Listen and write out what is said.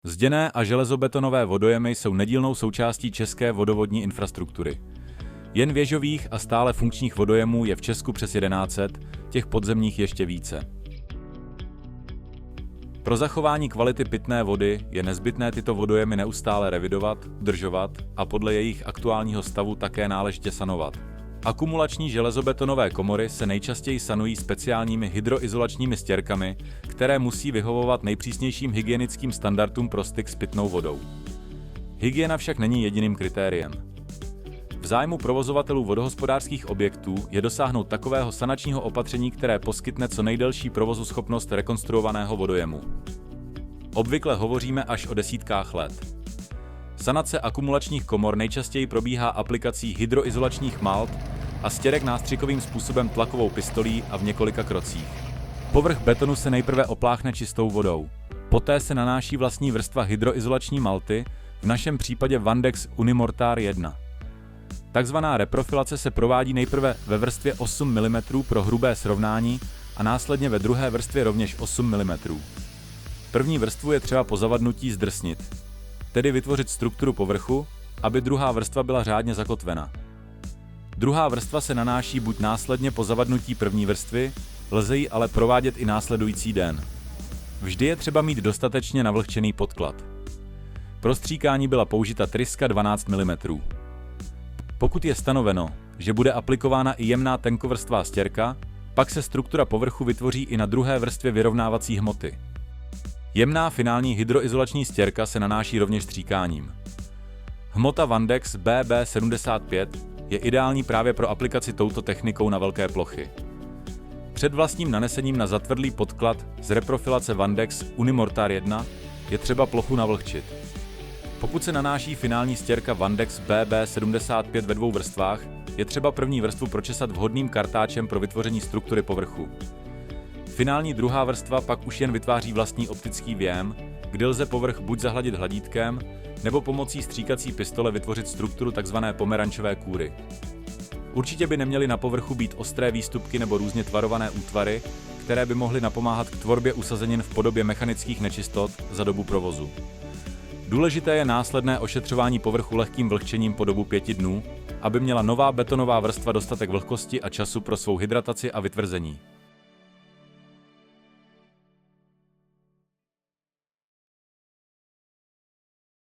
Zděné a železobetonové vodojemy jsou nedílnou součástí české vodovodní infrastruktury. Jen věžových a stále funkčních vodojemů je v Česku přes 1100, těch podzemních ještě více. Pro zachování kvality pitné vody je nezbytné tyto vodojemy neustále revidovat, udržovat a podle jejich aktuálního stavu také náležitě sanovat. Akumulační železobetonové komory se nejčastěji sanují speciálními hydroizolačními stěrkami, které musí vyhovovat nejpřísnějším hygienickým standardům pro styk s pitnou vodou. Hygiena však není jediným kritériem. V zájmu provozovatelů vodohospodářských objektů je dosáhnout takového sanačního opatření, které poskytne co nejdelší provozuschopnost rekonstruovaného vodojemu. Obvykle hovoříme až o desítkách let. Sanace akumulačních komor nejčastěji probíhá aplikací hydroizolačních malt a stěrek nástřikovým způsobem tlakovou pistolí a v několika krocích. Povrch betonu se nejprve opláchne čistou vodou. Poté se nanáší vlastní vrstva hydroizolační malty, v našem případě Vandex Unimortar 1. Takzvaná reprofilace se provádí nejprve ve vrstvě 8 mm pro hrubé srovnání a následně ve druhé vrstvě rovněž 8 mm. První vrstvu je třeba po zavadnutí zdrsnit, tedy vytvořit strukturu povrchu, aby druhá vrstva byla řádně zakotvena. Druhá vrstva se nanáší buď následně po zavadnutí první vrstvy, lze ji ale provádět i následující den. Vždy je třeba mít dostatečně navlhčený podklad. Pro stříkání byla použita tryska 12 mm. Pokud je stanoveno, že bude aplikována i jemná tenkovrstvá stěrka, pak se struktura povrchu vytvoří i na druhé vrstvě vyrovnávací hmoty. Jemná finální hydroizolační stěrka se nanáší rovněž stříkáním. Hmota Vandex BB75 je ideální právě pro aplikaci touto technikou na velké plochy. Před vlastním nanesením na zatvrdlý podklad z reprofilace Vandex Unimortar 1 je třeba plochu navlhčit. Pokud se nanáší finální stěrka Vandex BB75 ve dvou vrstvách, je třeba první vrstvu pročesat vhodným kartáčem pro vytvoření struktury povrchu. Finální druhá vrstva pak už jen vytváří vlastní optický vjem, kdy lze povrch buď zahladit hladítkem, nebo pomocí stříkací pistole vytvořit strukturu tzv. Pomerančové kůry. Určitě by neměly na povrchu být ostré výstupky nebo různě tvarované útvary, které by mohly napomáhat k tvorbě usazenin v podobě mechanických nečistot za dobu provozu. Důležité je následné ošetřování povrchu lehkým vlhčením po dobu 5 dnů, aby měla nová betonová vrstva dostatek vlhkosti a času pro svou hydrataci a vytvrzení.